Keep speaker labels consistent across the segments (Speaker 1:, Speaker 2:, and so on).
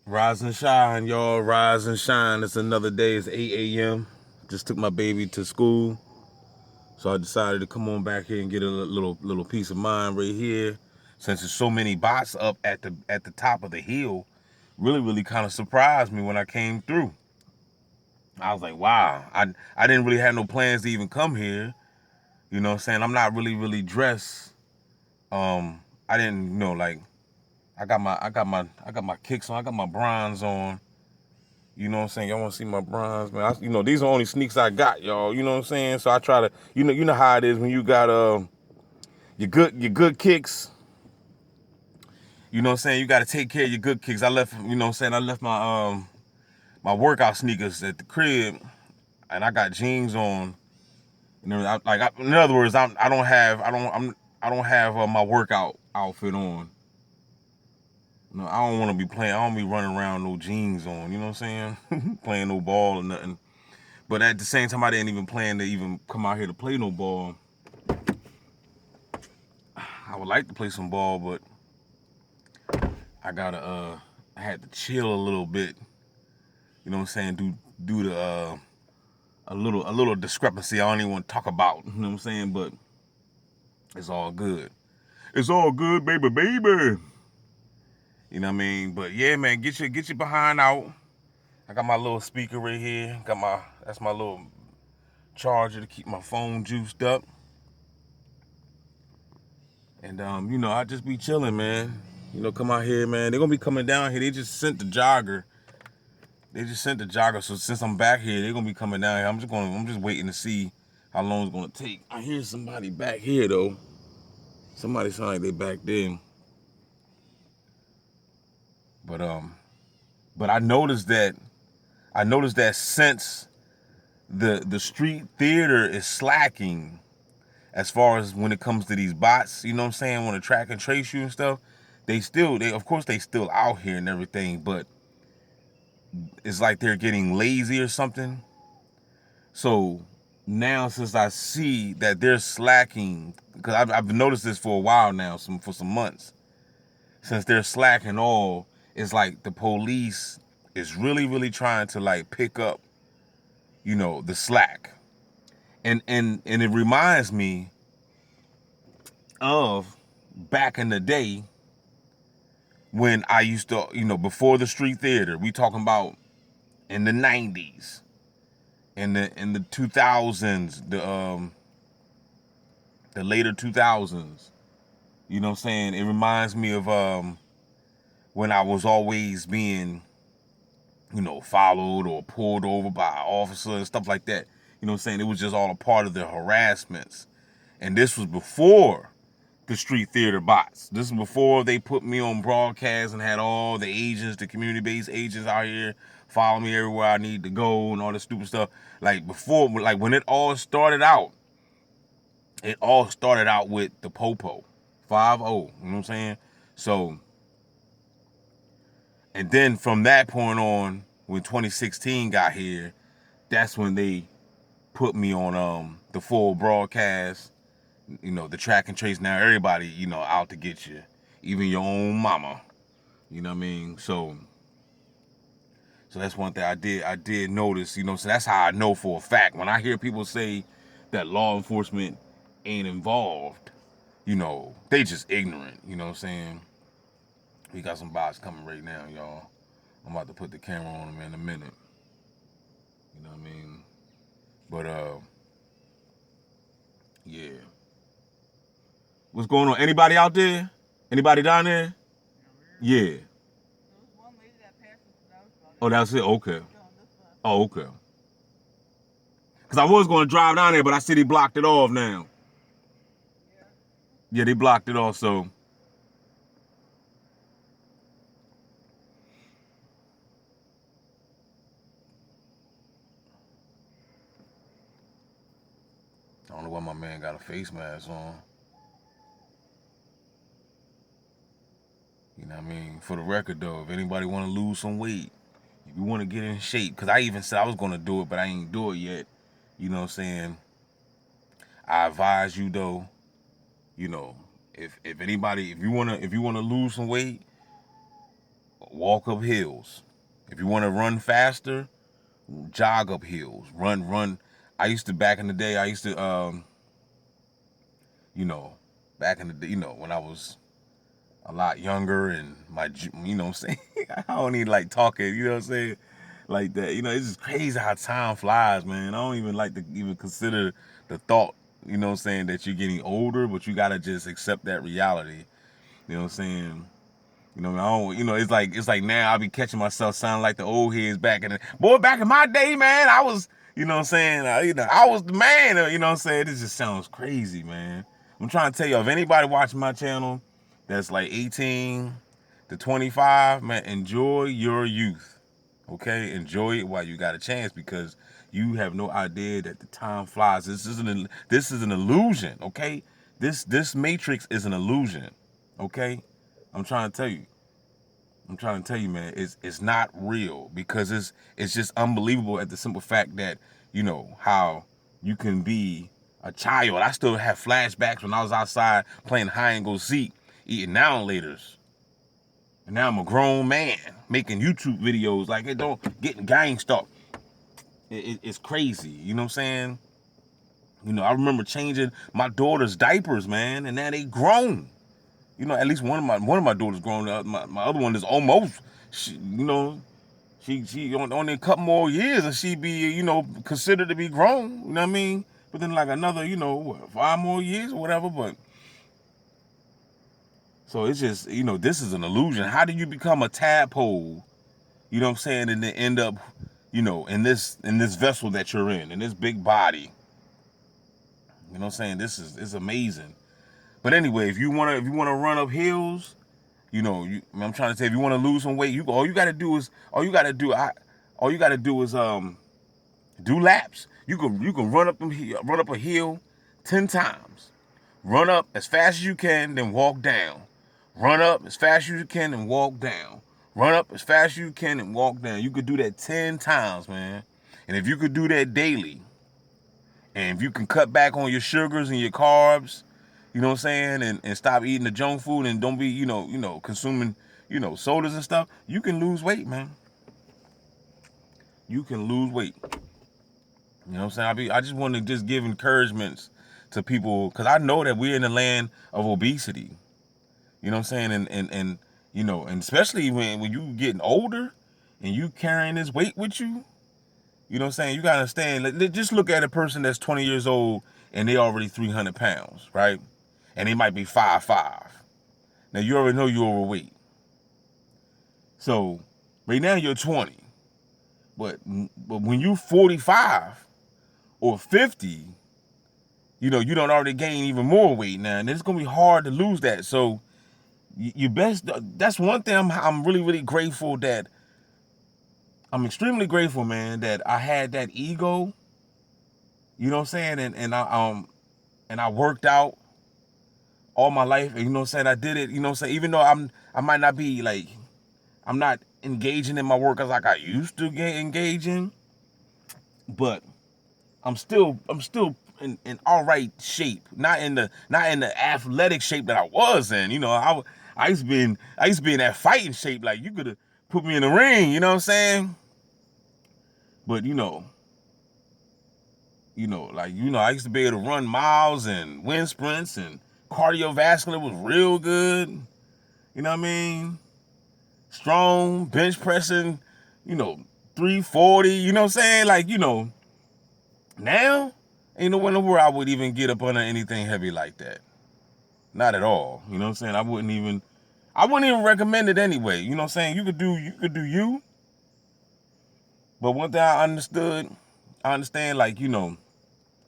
Speaker 1: Rise and shine, y'all. Rise and shine. It's another day. It's 8 a.m. Just took my baby to school. So I decided to come on back here and get a little peace of mind right here. Since there's so many bots up at the top of the hill, really kind of surprised me when I came through. I was like, wow. I didn't really have no plans to even come here. You know what I'm saying? I'm not really dressed. I didn't, like I got my kicks on. I got my bronze on. You know what I'm saying? Y'all want to see my bronze, man? These are only sneaks I got, y'all. You know what I'm saying? So I try to, you know how it is when you got your good kicks. You know what I'm saying? You got to take care of your good kicks. I left, you know what I'm saying? I left my workout sneakers at the crib, and I got jeans on. In other words, I don't have my workout outfit on. No, I don't want to be playing. I don't be running around no jeans on. You know what I'm saying? Playing no ball or nothing. But at the same time, I didn't even plan to even come out here to play no ball. I would like to play some ball, but I had to chill a little bit. You know what I'm saying? Do the a little discrepancy I don't even want to talk about. You know what I'm saying? But it's all good. It's all good, baby. You know what I mean? But yeah, man, get your behind out. I got my little speaker right here. That's my little charger to keep my phone juiced up. And I just be chilling, man. Come out here, man. They're gonna be coming down here. They just sent the jogger. So since I'm back here, they're gonna be coming down here. I'm just waiting to see how long it's gonna take. I hear somebody back here though. Somebody sound like they back there. But but I noticed that since the street theater is slacking as far as when it comes to these bots, you know what I'm saying, when they track and trace you and stuff, they of course they still out here and everything, but it's like they're getting lazy or something. So now since I see that they're slacking, because I've noticed this for a while now, for some months, since they're slacking all, it's like the police is really trying to like pick up, the slack. And it reminds me of back in the day when I used to, before the street theater, we talking about in the 90s, in the 2000s, the later 2000s. You know what I'm saying? It reminds me of when I was always being, followed or pulled over by an officer and stuff like that. You know what I'm saying? It was just all a part of the harassments. And this was before the street theater bots. This is before they put me on broadcast and had all the agents, the community-based agents out here follow me everywhere I need to go and all this stupid stuff. Like before, like when it all started out with the Popo 5-0. You know what I'm saying? So, and then from that point on, when 2016 got here, that's when they put me on the full broadcast, the track and trace. Now everybody, out to get you, even your own mama. You know what I mean? So that's one thing I did notice, so that's how I know for a fact. When I hear people say that law enforcement ain't involved, they just ignorant, you know what I'm saying? We got some bots coming right now, y'all. I'm about to put the camera on them in a minute. You know what I mean? But yeah. What's going on? Anybody out there? Anybody down there? Yeah. Oh, that's it. Okay. Oh, okay. Cause I was going to drive down there, but I see they blocked it off now. Yeah, they blocked it off. So I don't know why my man got a face mask on. You know what I mean? For the record, though, if anybody want to lose some weight, if you want to get in shape, because I even said I was going to do it, but I ain't do it yet. You know what I'm saying? I advise you though. You know, if you wanna lose some weight, walk up hills. If you want to run faster, jog up hills. Run. I used to, back in the day, you know, back in the day, when I was a lot younger and you know what I'm saying? I don't even like talking, you know what I'm saying? Like that. It's just crazy how time flies, man. I don't even like to even consider the thought, you know what I'm saying, that you're getting older, but you gotta just accept that reality. You know what I'm saying? I don't, it's like now I be catching myself sounding like the old heads back in the boy, back in my day, man. I was, you know what I'm saying, I was the man, you know what I'm saying? It just sounds crazy, man. I'm trying to tell you, if anybody watching my channel that's like 18 to 25, man, enjoy your youth. Okay? Enjoy it while you got a chance, because you have no idea that the time flies. This is an illusion, okay? This matrix is an illusion. Okay? I'm trying to tell you, man, it's not real, because it's just unbelievable at the simple fact that, how you can be a child. I still have flashbacks when I was outside playing hide and go seek, eating now and laters. And now I'm a grown man making YouTube videos like it don't getting gang stalked. It's crazy, you know what I'm saying? I remember changing my daughter's diapers, man, and now they grown. At least one of my daughters grown up. My other one is almost, she only a couple more years and she be, considered to be grown. You know what I mean? But then like another, 5 more years or whatever. But so it's just, this is an illusion. How do you become a tadpole? You know what I'm saying? And then end up, in this vessel that you're in this big body. You know what I'm saying? It's amazing. But anyway, if you wanna run up hills, I'm trying to say, if you want to lose some weight, all you gotta do is do laps. You can run up a hill 10 times. Run up as fast as you can, then walk down. Run up as fast as you can and walk down. Run up as fast as you can and walk down. You could do that 10 times, man. And if you could do that daily, and if you can cut back on your sugars and your carbs, you know what I'm saying, and stop eating the junk food and don't be, consuming, sodas and stuff, you can lose weight, man. You can lose weight. You know what I'm saying? I just want to just give encouragements to people, because I know that we're in the land of obesity. You know what I'm saying? And and especially when you getting older and you carrying this weight with you, you know what I'm saying? You gotta understand. Just look at a person that's 20 years old and they already 300 pounds, right? And they might be 5'5". Now you already know you're overweight. So right now you're 20, but when you 45 or 50, you don't already gain even more weight now, and it's gonna be hard to lose that. So you best. That's one thing I'm really, really grateful that. I'm extremely grateful, man, that I had that ego. You know what I'm saying? And I worked out all my life. And, you know what I'm saying? I did it. You know what I'm saying? Even though I might not be like, I'm not engaging in my work as like I used to engage in, but I'm still in all right shape. Not in the athletic shape that I was in. I used to be in that fighting shape. Like, you could have put me in the ring. You know what I'm saying? But I used to be able to run miles and win sprints, and cardiovascular was real good. You know what I mean? Strong, bench pressing, 340, you know what I'm saying? Like, now, ain't no way in the world I would even get up under anything heavy like that. Not at all. You know what I'm saying? I wouldn't even recommend it anyway. You know what I'm saying? You could do you. But one thing I understand, like,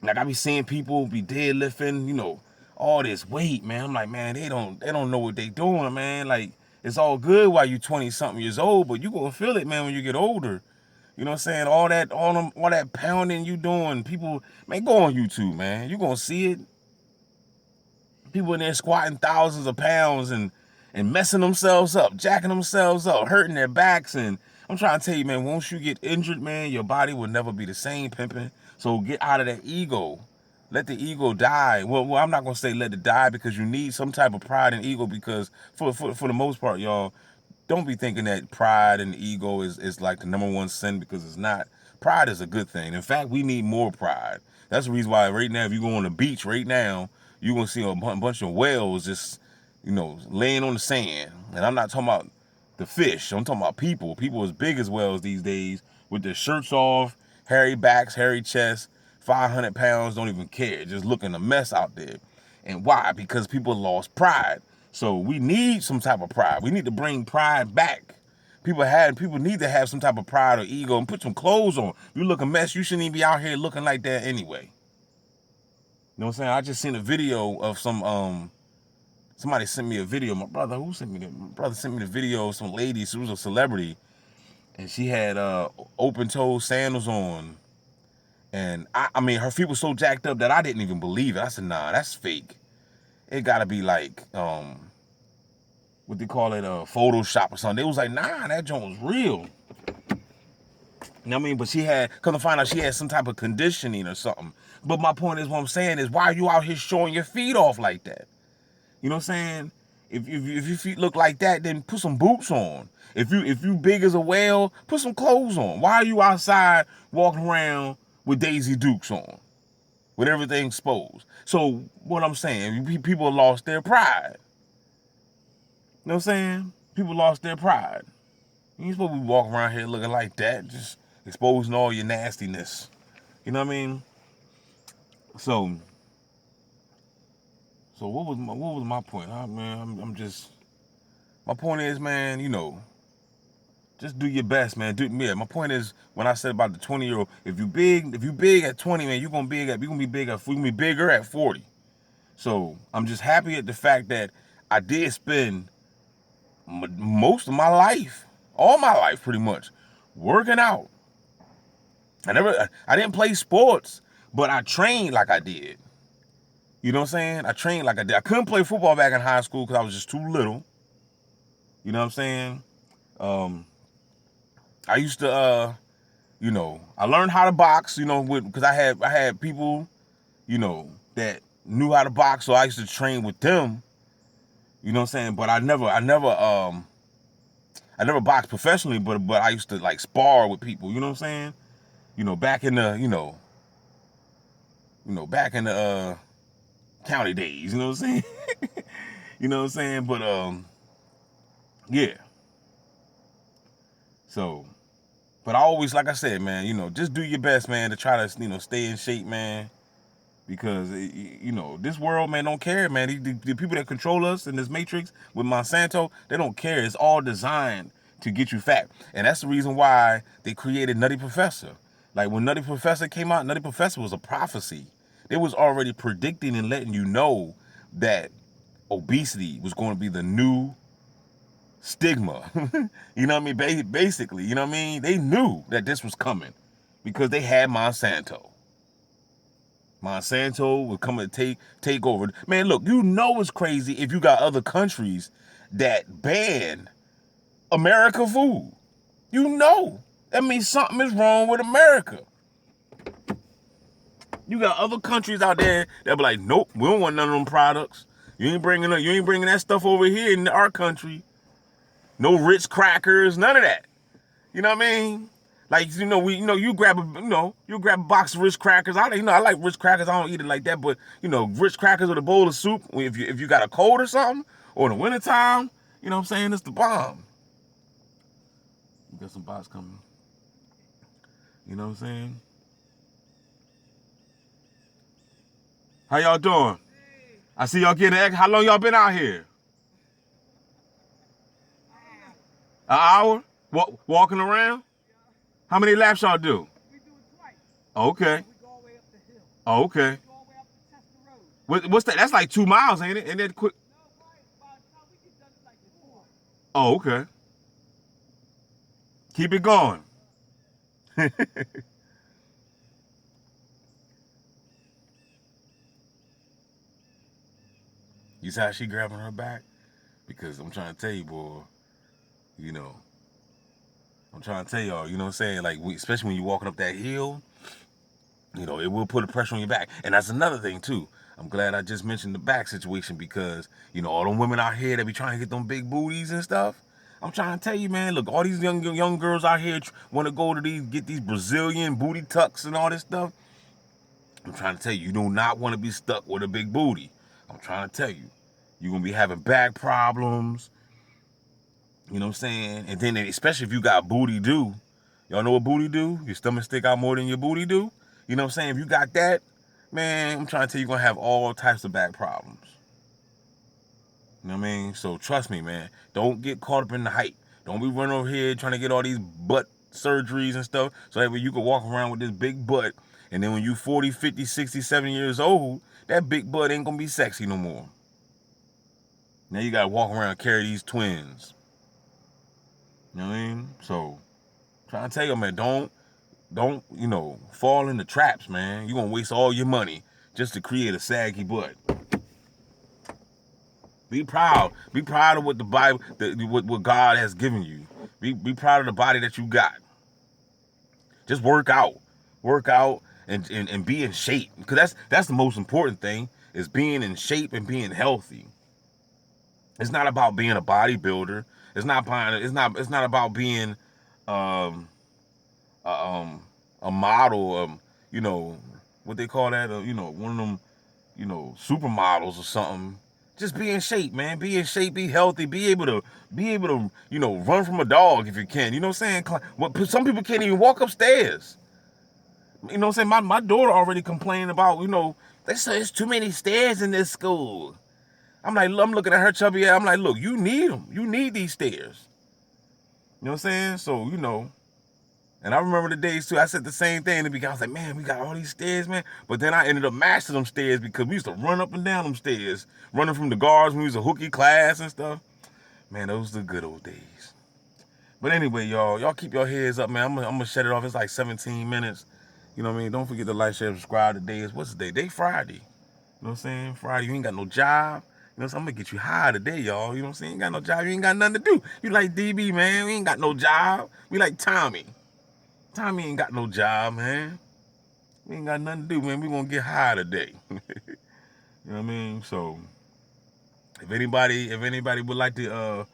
Speaker 1: like I be seeing people be deadlifting, all this weight, man. I'm like, man, they don't know what they doing, man. Like, it's all good while you 20 something years old, but you gonna feel it, man, when you get older. You know what I'm saying? All that pounding you doing, people, man, go on YouTube, man. You gonna see it. People in there squatting thousands of pounds and messing themselves up, jacking themselves up, hurting their backs. And I'm trying to tell you, man, once you get injured, man, your body will never be the same, pimping. So get out of that ego. Let the ego die. Well, I'm not gonna say let it die, because you need some type of pride and ego, because for the most part, y'all, don't be thinking that pride and ego is like the number one sin, because it's not. Pride is a good thing. In fact, we need more pride. That's the reason why right now, if you go on the beach right now, you're going to see a bunch of whales just, laying on the sand. And I'm not talking about the fish. I'm talking about people. People as big as whales these days with their shirts off, hairy backs, hairy chests, 500 pounds, don't even care. Just looking a mess out there. And why? Because people lost pride. So we need some type of pride. We need to bring pride back. People need to have some type of pride or ego and put some clothes on. You look a mess, you shouldn't even be out here looking like that anyway. You know what I'm saying? I just seen a video of somebody sent me a video. My brother sent me the video of some lady. She was a celebrity, and she had open-toed sandals on. And I mean, her feet were so jacked up that I didn't even believe it. I said, nah, that's fake. It gotta be like, what they call it, Photoshop or something. They was like, nah, that joint was real. You know what I mean? But come to find out she had some type of conditioning or something. But my point is, what I'm saying is, why are you out here showing your feet off like that? You know what I'm saying? If your feet look like that, then put some boots on. If you big as a whale, put some clothes on. Why are you outside walking around with Daisy Dukes on, with everything exposed? So what I'm saying, people lost their pride. You know what I'm saying? People lost their pride. You ain't supposed to be walking around here looking like that, just exposing all your nastiness. You know what I mean? So what was my point? Man, I'm just, my point is, man, just do your best, man. My point is, when I said about the 20-year-old, if you big at 20, man, you're gonna be bigger at 40. So I'm just happy at the fact that I did spend most of my life, all my life pretty much, working out. I didn't play sports, but I trained like I did. You know what I'm saying? I trained like I did. I couldn't play football back in high school because I was just too little. You know what I'm saying? I used to, I learned how to box, because I had people, that knew how to box, so I used to train with them. You know what I'm saying? But I never boxed professionally, but I used to like spar with people. You know what I'm saying? Back in the, back in the county days. You know what I'm saying? You know what I'm saying? But yeah. So, but I always, like I said, man, just do your best, man, to try to, stay in shape, man. Because, this world, man, don't care, man. The people that control us in this matrix with Monsanto, they don't care. It's all designed to get you fat. And that's the reason why they created Nutty Professor. Like, when Nutty Professor came out, Nutty Professor was a prophecy. They was already predicting and letting you know that obesity was going to be the new stigma. You know what I mean? Basically, you know what I mean? They knew that this was coming because they had Monsanto. Monsanto was coming to take over. Man, look, it's crazy if you got other countries that ban American food. That means something is wrong with America. You got other countries out there that be like, nope, we don't want none of them products. You ain't bringing that stuff over here in our country. No Ritz crackers, none of that. You know what I mean? Like, you grab a box of Ritz crackers. I like Ritz crackers. I don't eat it like that, but Ritz crackers with a bowl of soup. If you got a cold or something, or in the wintertime, you know what I'm saying? It's the bomb. You got some box coming. You know what I'm saying? How y'all doing? I see y'all getting How long y'all been out here? An hour? Walking around? How many laps y'all do?
Speaker 2: We do it twice.
Speaker 1: Okay.
Speaker 2: We go all the way up the hill.
Speaker 1: Okay.
Speaker 2: We go all the way up to test the road.
Speaker 1: What's that? That's like 2 miles, ain't it? Ain't that quick?
Speaker 2: No, by the time we get done, it's like 4.
Speaker 1: Oh, okay. Keep it going. You see how she grabbing her back? Because I'm trying to tell you, boy, I'm trying to tell y'all, you know what I'm saying? Like, especially when you're walking up that hill, it will put a pressure on your back. And that's another thing, too. I'm glad I just mentioned the back situation because, all them women out here that be trying to get them big booties and stuff, I'm trying to tell you, man. Look, all these young girls out here want to go to get these Brazilian booty tucks and all this stuff. I'm trying to tell you, you do not want to be stuck with a big booty. I'm trying to tell you, you're gonna be having back problems. You know what I'm saying? And then especially if you got booty do. Y'all know what booty do? Your stomach stick out more than your booty do. You know what I'm saying? If you got that, man, I'm trying to tell you, you're gonna have all types of back problems. You know what I mean? So trust me, man. Don't get caught up in the hype. Don't be running over here trying to get all these butt surgeries and stuff. So that way you can walk around with this big butt. And then when you 40, 50, 60, 70 years old, that big butt ain't gonna be sexy no more. Now you gotta walk around and carry these twins. You know what I mean? So, trying to tell you, man, don't, fall into traps, man. You're gonna waste all your money just to create a saggy butt. Be proud. Be proud of what the Bible, what God has given you. Be proud of the body that you got. Just work out. Work out and be in shape. Because that's the most important thing, is being in shape and being healthy. It's not about being a bodybuilder. It's not about being a model, what they call that, one of them, supermodels or something. Just be in shape, man. Be in shape, be healthy, be able to, run from a dog if you can. You know what I'm saying? Well, some people can't even walk upstairs. You know what I'm saying? My daughter already complained about, they say it's too many stairs in this school. I'm looking at her chubby ass. I'm like, look, you need them. You need these stairs. You know what I'm saying? So, and I remember the days too, I said the same thing in the beginning. I was like, man, we got all these stairs, man. But then I ended up mastering them stairs because we used to run up and down them stairs, running from the guards when we was a hooky class and stuff. Man, those were the good old days. But anyway, y'all keep your heads up, man. I'm gonna shut it off. It's like 17 minutes. You know what I mean? Don't forget to like, share, subscribe. Today is, what's the day? Day Friday. You know what I'm saying? Friday, you ain't got no job. You know what I'm saying? I'm gonna get you high today, y'all. You know what I'm saying? You ain't got no job. You ain't got nothing to do. You like DB, man. We ain't got no job. We like Tommy. Tommy ain't got no job, man. We ain't got nothing to do, man. We gonna get high today. You know what I mean? So, if anybody would like to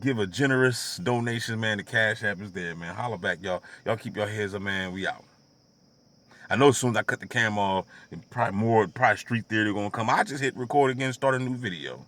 Speaker 1: give a generous donation, man, the Cash App is there, man. Holler back, y'all. Y'all keep your heads up, man. We out. I know as soon as I cut the camera off, probably street theater gonna come. I just hit record again and start a new video.